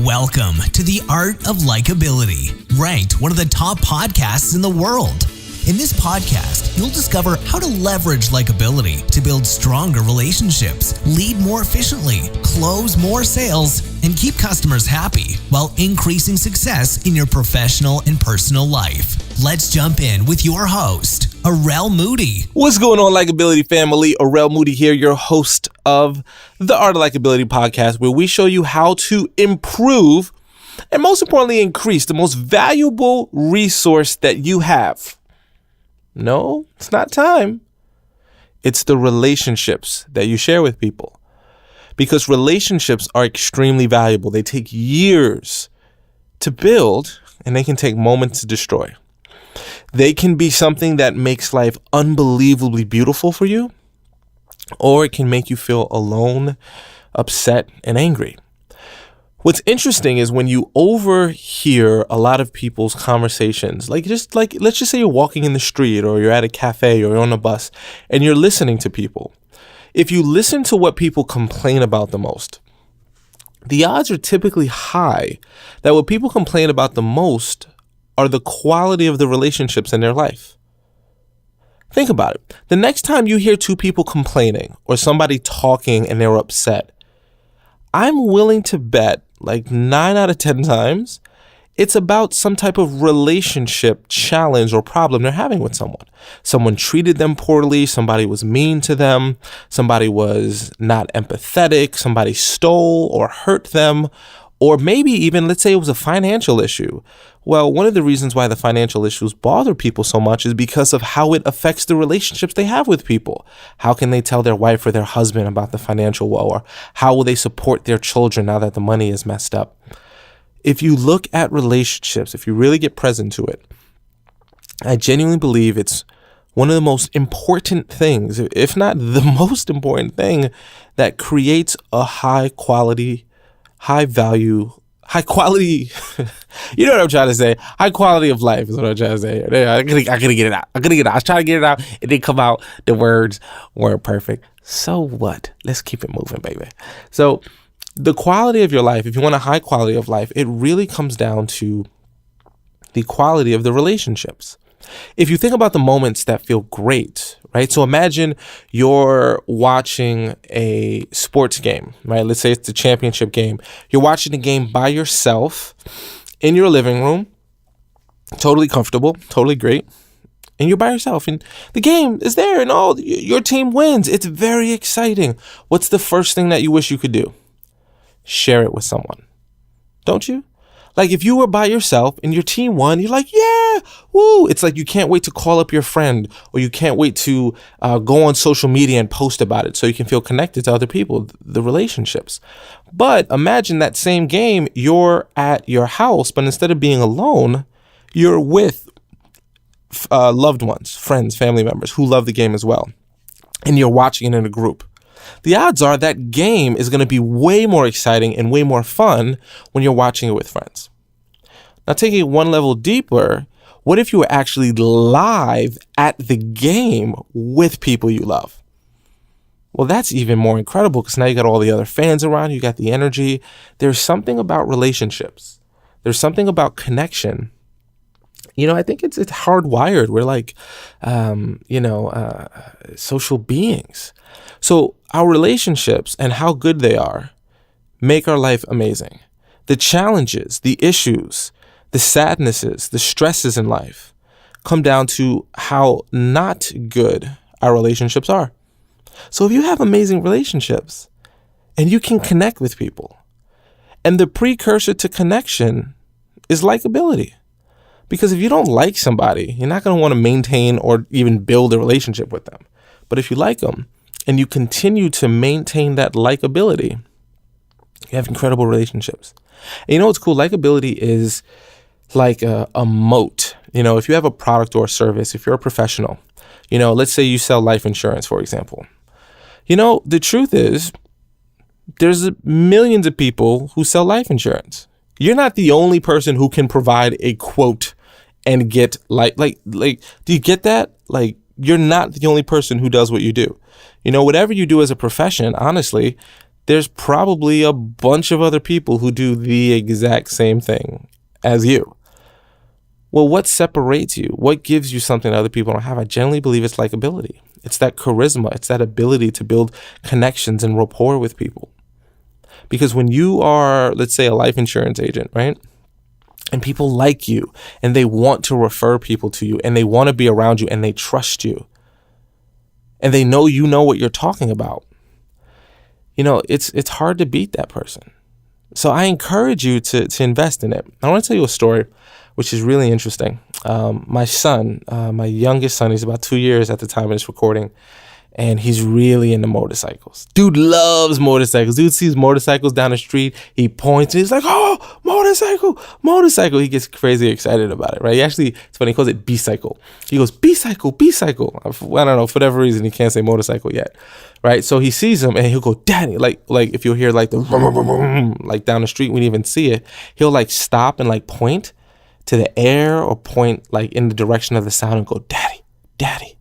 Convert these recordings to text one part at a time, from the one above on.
Welcome to the Art of Likability, ranked one of the top podcasts in the world. In this podcast, you'll discover how to leverage likability to build stronger relationships, lead more efficiently, close more sales, and keep customers happy while increasing success in your professional and personal life. Let's jump in with your host, Arel Moody. What's going on, Likability family? Arel Moody here, your host of the Art of Likability podcast, where we show you how to improve and most importantly, increase the most valuable resource that you have. No, it's not time. It's the relationships that you share with people. Because relationships are extremely valuable. They take years to build, and they can take moments to destroy. They can be something that makes life unbelievably beautiful for you, or it can make you feel alone, upset, and angry. What's interesting is when you overhear a lot of people's conversations, let's just say you're walking in the street or you're at a cafe or you're on a bus and you're listening to people. If you listen to what people complain about the most, the odds are typically high that what people complain about the most are the quality of the relationships in their life. Think about it. The next time you hear two people complaining or somebody talking and they're upset, I'm willing to bet like 9 out of 10 times, it's about some type of relationship challenge or problem they're having with someone. Someone treated them poorly, somebody was mean to them, somebody was not empathetic, somebody stole or hurt them, or maybe even, let's say it was a financial issue. Well, one of the reasons why the financial issues bother people so much is because of how it affects the relationships they have with people. How can they tell their wife or their husband about the financial woe? Or how will they support their children now that the money is messed up? If you look at relationships, if you really get present to it, I genuinely believe it's one of the most important things, if not the most important thing, that creates a high quality, you know what I'm trying to say? High quality of life is what I'm trying to say. I gotta get it out. I was trying to get it out. It didn't come out. The words weren't perfect. So what? Let's keep it moving, baby. So the quality of your life, if you want a high quality of life, it really comes down to the quality of the relationships. If you think about the moments that feel great, right? So imagine you're watching a sports game, right? Let's say it's the championship game. You're watching the game by yourself in your living room, totally comfortable, totally great. And you're by yourself and the game is there and your team wins. It's very exciting. What's the first thing that you wish you could do? Share it with someone. Don't you? Like if you were by yourself and your team won, you're like, yeah, woo. It's like you can't wait to call up your friend or you can't wait to go on social media and post about it so you can feel connected to other people, the relationships. But imagine that same game, you're at your house, but instead of being alone, you're with loved ones, friends, family members who love the game as well. And you're watching it in a group. The odds are that game is going to be way more exciting and way more fun when you're watching it with friends. Now, taking it one level deeper, what if you were actually live at the game with people you love? Well, that's even more incredible because now you got all the other fans around, you got the energy. There's something about relationships. There's something about connection. I think it's hardwired. We're like, social beings. So our relationships and how good they are make our life amazing. The challenges, the issues, the sadnesses, the stresses in life come down to how not good our relationships are. So if you have amazing relationships and you can connect with people, and the precursor to connection is likability. Because if you don't like somebody, you're not going to want to maintain or even build a relationship with them. But if you like them and you continue to maintain that likability, you have incredible relationships. And you know what's cool? Likability is like a moat. If you have a product or a service, if you're a professional, let's say you sell life insurance, for example. The truth is there's millions of people who sell life insurance. You're not the only person who can provide a quote and get like, do you get that? Like, you're not the only person who does what you do. Whatever you do as a profession, honestly, there's probably a bunch of other people who do the exact same thing as you. Well, what separates you? What gives you something that other people don't have? I generally believe it's likability. It's that charisma. It's that ability to build connections and rapport with people. Because when you are, let's say, a life insurance agent, right? And people like you and they want to refer people to you and they want to be around you and they trust you and they know you know what you're talking about. You know, it's hard to beat that person. So I encourage you to invest in it. I want to tell you a story which is really interesting. My son, my youngest son, he's about 2 years at the time of this recording, and he's really into motorcycles. Dude loves motorcycles. Dude sees motorcycles down the street. He points and he's like, oh, motorcycle, motorcycle. He gets crazy excited about it, right? He actually, it's funny, he calls it B-cycle. He goes, B-cycle, B-cycle. I don't know, for whatever reason, he can't say motorcycle yet, right? So he sees him and he'll go, Daddy, like if you'll hear like the like down the street, we didn't even see it. He'll like stop and like point to the air or point like in the direction of the sound and go, Daddy, Daddy,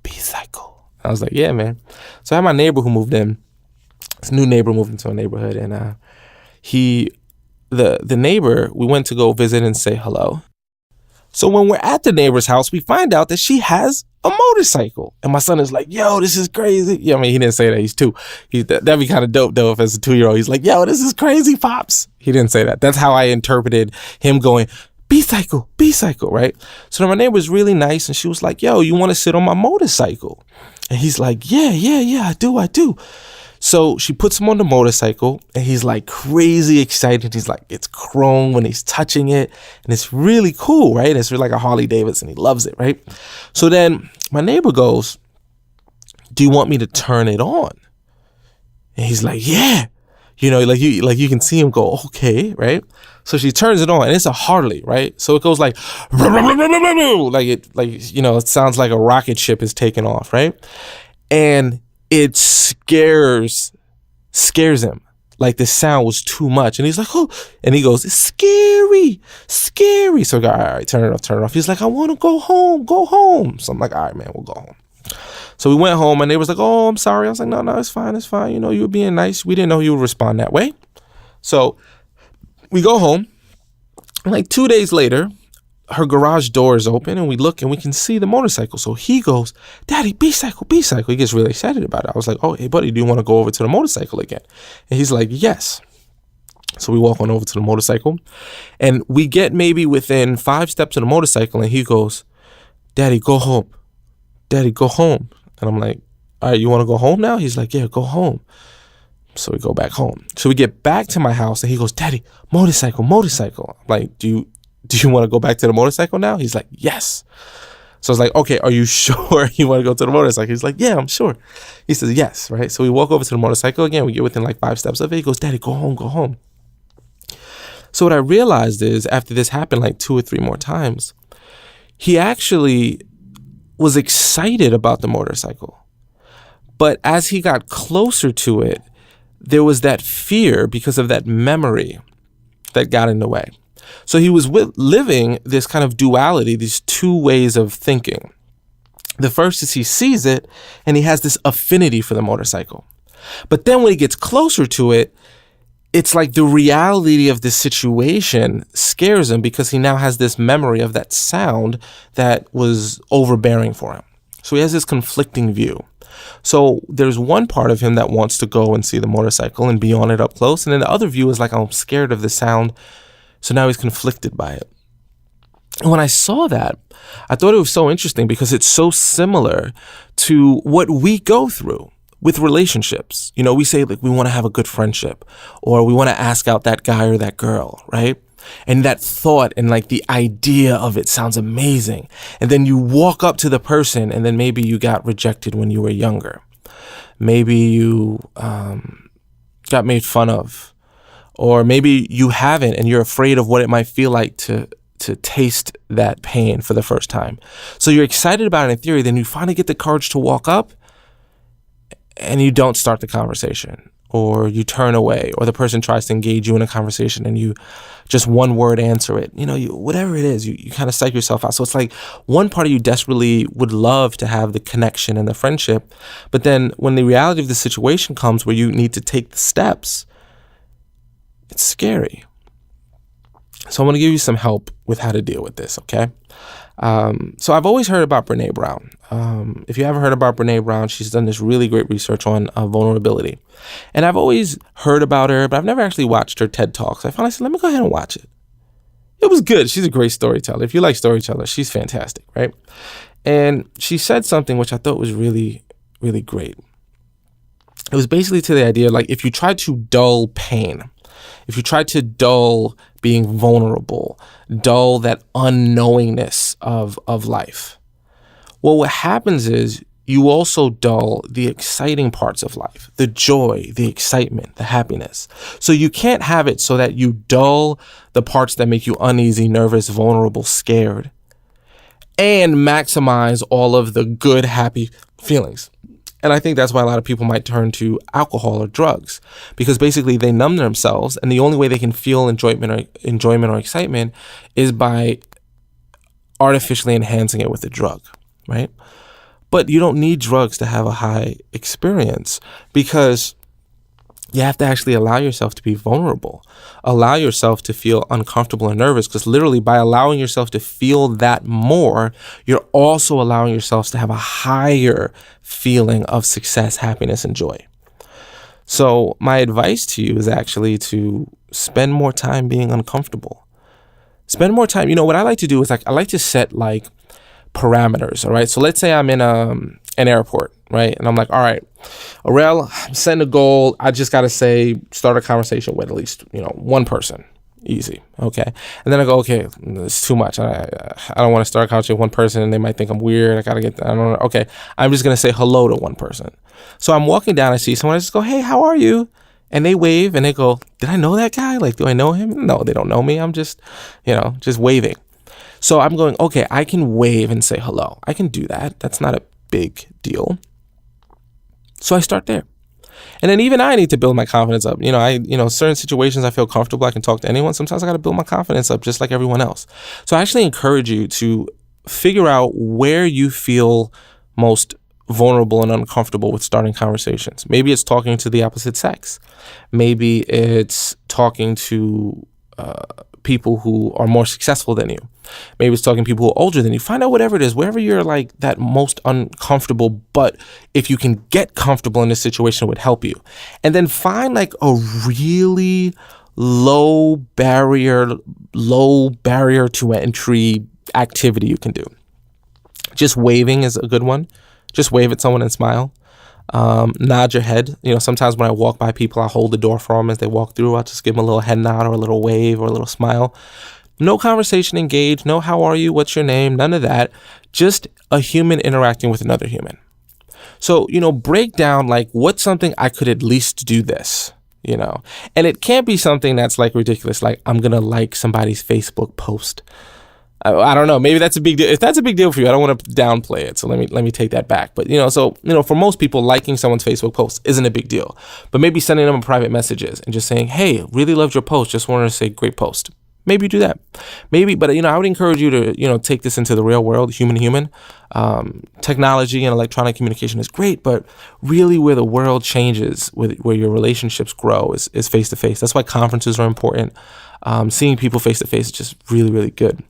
B-cycle. I was like, yeah, man. So I had my neighbor who moved in. This new neighbor moved into a neighborhood, and the neighbor, we went to go visit and say hello. So when we're at the neighbor's house, we find out that she has a motorcycle. And my son is like, yo, this is crazy. Yeah, I mean, he didn't say that. He's 2. That'd be kind of dope, though, if as a 2-year-old, he's like, yo, this is crazy, Pops. He didn't say that. That's how I interpreted him going, B-cycle, B-cycle, right? So my neighbor was really nice, and she was like, yo, you want to sit on my motorcycle? And he's like, yeah, I do. So she puts him on the motorcycle, and he's like crazy excited. He's like, it's chrome when he's touching it, and it's really cool, right? It's really like a Harley Davidson. He loves it, right? So then my neighbor goes, do you want me to turn it on? And he's like, yeah. You know, like you can see him go, okay, right? So she turns it on, and it's a Harley, right? So it goes like, it sounds like a rocket ship is taking off, right? And it scares him. Like the sound was too much, and he's like, oh, and he goes, it's scary. So I go, all right, turn it off. He's like, I want to go home. So I'm like, all right, man, we'll go home. So we went home, and they was like, oh, I'm sorry. I was like, no, it's fine. You know, you were being nice. We didn't know you would respond that way. So we go home. Like 2 days later, her garage door is open, and we look, and we can see the motorcycle. So he goes, Daddy, B-cycle. He gets really excited about it. I was like, oh, hey, buddy, do you want to go over to the motorcycle again? And he's like, yes. So we walk on over to the motorcycle, and we get maybe within 5 steps of the motorcycle, and he goes, Daddy, go home. And I'm like, all right, you want to go home now? He's like, yeah, go home. So we go back home. So we get back to my house, and he goes, Daddy, motorcycle. I'm like, do you want to go back to the motorcycle now? He's like, yes. So I was like, okay, are you sure you want to go to the motorcycle? He's like, yeah, I'm sure. He says, yes, right? So we walk over to the motorcycle again. We get within like 5 steps of it. He goes, Daddy, go home. So what I realized is after this happened like 2 or 3 more times, he actually was excited about the motorcycle. But as he got closer to it, there was that fear because of that memory that got in the way. So he was living this kind of duality, these 2 ways of thinking. The first is he sees it and he has this affinity for the motorcycle. But then when he gets closer to it, it's like the reality of the situation scares him because he now has this memory of that sound that was overbearing for him. So he has this conflicting view. So there's one part of him that wants to go and see the motorcycle and be on it up close. And then the other view is like, I'm scared of the sound. So now he's conflicted by it. And when I saw that, I thought it was so interesting because it's so similar to what we go through with relationships. You know, we say like we want to have a good friendship or we want to ask out that guy or that girl, right? And that thought and like the idea of it sounds amazing. And then you walk up to the person and then maybe you got rejected when you were younger. Maybe you got made fun of, or maybe you haven't and you're afraid of what it might feel like to taste that pain for the first time. So you're excited about it in theory, then you finally get the courage to walk up and you don't start the conversation. or you turn away, or the person tries to engage you in a conversation and you just one word answer it, whatever it is, you kind of psych yourself out. So it's like one part of you desperately would love to have the connection and the friendship, but then when the reality of the situation comes where you need to take the steps, it's scary. So I'm going to give you some help with how to deal with this, okay? So I've always heard about Brene Brown. If you haven't heard about Brene Brown, she's done this really great research on vulnerability. And I've always heard about her, but I've never actually watched her TED Talks. I finally said, let me go ahead and watch it. It was good. She's a great storyteller. If you like storytellers, she's fantastic, right? And she said something which I thought was really, really great. It was basically to the idea, like, if you try to dull pain, if you try to dull being vulnerable, dull that unknowingness of life, well, what happens is you also dull the exciting parts of life, the joy, the excitement, the happiness. So you can't have it so that you dull the parts that make you uneasy, nervous, vulnerable, scared, and maximize all of the good, happy feelings. And I think that's why a lot of people might turn to alcohol or drugs, because basically they numb themselves, and the only way they can feel enjoyment or excitement is by artificially enhancing it with a drug, right? But you don't need drugs to have a high experience, because you have to actually allow yourself to be vulnerable, allow yourself to feel uncomfortable and nervous, because literally by allowing yourself to feel that more, you're also allowing yourselves to have a higher feeling of success, happiness, and joy. So my advice to you is actually to spend more time being uncomfortable. Spend more time. What I like to do is I like to set like parameters. All right. So let's say I'm in an airport, right? And I'm like, all right, Aurel, I'm setting a goal. I just got to start a conversation with at least, one person. Easy. Okay. And then I go, okay, it's too much. I don't want to start a conversation with one person and they might think I'm weird. I don't know. Okay. I'm just going to say hello to one person. So I'm walking down, I see someone, I just go, hey, how are you? And they wave and they go, did I know that guy? Like, do I know him? No, they don't know me. I'm just, just waving. So I'm going, okay, I can wave and say hello. I can do that. That's not a big deal. So I start there. And then even I need to build my confidence up. Certain situations I feel comfortable. I can talk to anyone. Sometimes I got to build my confidence up just like everyone else. So I actually encourage you to figure out where you feel most vulnerable and uncomfortable with starting conversations. Maybe it's talking to the opposite sex. Maybe it's talking to people who are more successful than you. Maybe it's talking to people who are older than you. Find out whatever it is, wherever you're like that most uncomfortable, but if you can get comfortable in this situation, it would help you. And then find like a really low barrier to entry activity you can do. Just waving is a good one. Just wave at someone and smile. Nod your head. Sometimes when I walk by people, I hold the door for them as they walk through. I'll just give them a little head nod or a little wave or a little smile. No conversation engaged. No, how are you? What's your name? None of that. Just a human interacting with another human. So, break down like what's something I could at least do this, and it can't be something that's like ridiculous. Like I'm going to like somebody's Facebook post. I don't know. Maybe that's a big deal. If that's a big deal for you, I don't want to downplay it. So let me take that back. But for most people, liking someone's Facebook post isn't a big deal. But maybe sending them a private messages and just saying, "Hey, really loved your post. Just wanted to say great post." Maybe you do that. Maybe, but I would encourage you to take this into the real world, human to human. Technology and electronic communication is great, but really where the world changes, where your relationships grow, is face to face. That's why conferences are important. Seeing people face to face is just really, really good.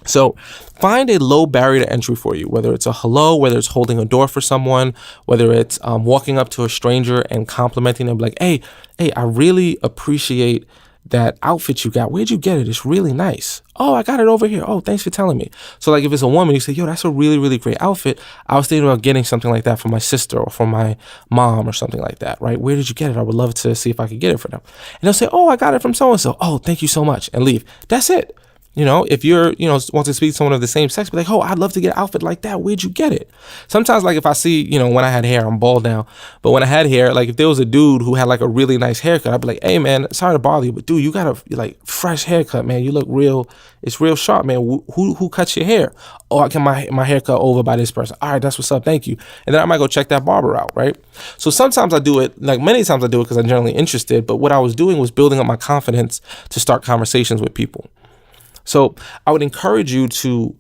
So find a low barrier to entry for you, whether it's a hello, whether it's holding a door for someone, whether it's walking up to a stranger and complimenting them like, hey, I really appreciate that outfit you got. Where'd you get it? It's really nice. Oh, I got it over here. Oh, thanks for telling me. So like if it's a woman, you say, yo, that's a really, really great outfit. I was thinking about getting something like that for my sister or for my mom or something like that, right? Where did you get it? I would love to see if I could get it for them. And they'll say, oh, I got it from so-and-so. Oh, thank you so much. And leave. That's it. If you're, want to speak to someone of the same sex, be like, oh, I'd love to get an outfit like that. Where'd you get it? Sometimes, like, if I see, when I had hair, I'm bald now, but when I had hair, like, if there was a dude who had like a really nice haircut, I'd be like, hey man, sorry to bother you, but dude, you got a like fresh haircut, man. You look real, it's real sharp, man. Who cuts your hair? Oh, I get my haircut over by this person. All right, that's what's up. Thank you. And then I might go check that barber out, right? So sometimes I do it, like many times I do it because I'm generally interested, but what I was doing was building up my confidence to start conversations with people. So I would encourage you to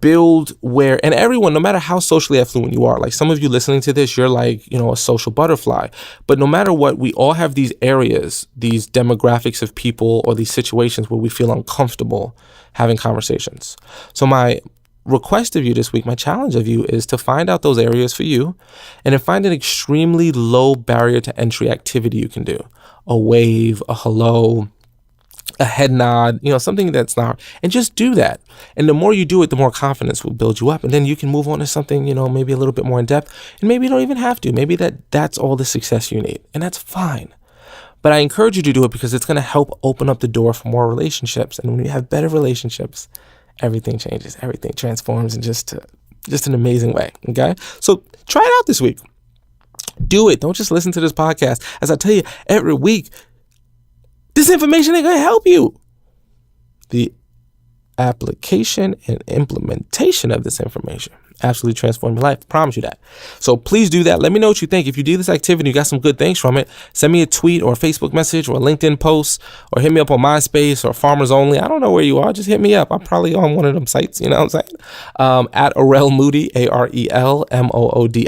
build and everyone, no matter how socially affluent you are, like some of you listening to this, you're like, a social butterfly, but no matter what, we all have these areas, these demographics of people or these situations where we feel uncomfortable having conversations. So my request of you this week, my challenge of you is to find out those areas for you and then find an extremely low barrier to entry activity you can do. A wave, a hello, a head nod, something that's not, and just do that. And the more you do it, the more confidence will build you up. And then you can move on to something, maybe a little bit more in depth. And maybe you don't even have to. Maybe that's all the success you need. And that's fine. But I encourage you to do it because it's going to help open up the door for more relationships. And when you have better relationships, everything changes, everything transforms in just an amazing way. Okay. So try it out this week. Do it. Don't just listen to this podcast. As I tell you every week, this information ain't going to help you. The application and implementation of this information absolutely transform your life. I promise you that. So please do that. Let me know what you think. If you do this activity, you got some good things from it, send me a tweet or a Facebook message or a LinkedIn post or hit me up on MySpace or Farmers Only. I don't know where you are. Just hit me up. I'm probably on one of them sites. You know what I'm saying? At Arel Moody, ARELMOODIE.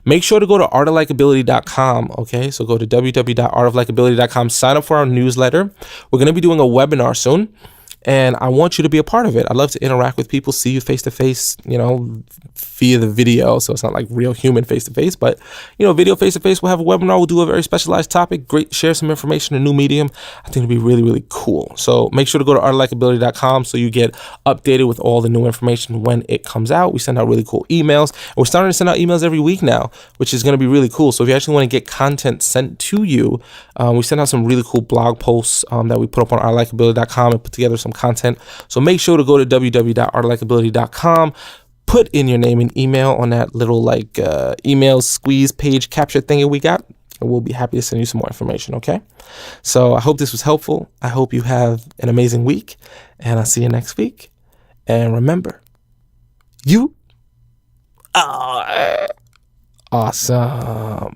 Make sure to go to artoflikability.com. Okay. So go to www.artoflikability.com. Sign up for our newsletter. We're going to be doing a webinar soon. And I want you to be a part of it. I'd love to interact with people, see you face to face, via the video. So it's not like real human face to face, but, video face to face. We'll have a webinar. We'll do a very specialized topic. Great. Share some information, a new medium. I think it'll be really, really cool. So make sure to go to artoflikability.com so you get updated with all the new information when it comes out. We send out really cool emails. And we're starting to send out emails every week now, which is going to be really cool. So if you actually want to get content sent to you, we send out some really cool blog posts that we put up on artoflikability.com and put together some content. So make sure to go to www.artoflikability.com, put in your name and email on that little email squeeze page capture thing we got, and we'll be happy to send you some more information. Okay. So I hope this was helpful. I hope you have an amazing week, and I'll see you next week. And remember, you are awesome.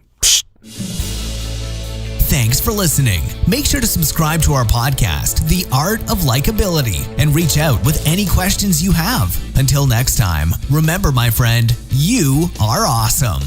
Thanks for listening. Make sure to subscribe to our podcast, The Art of Likability, and reach out with any questions you have. Until next time, remember, my friend, you are awesome.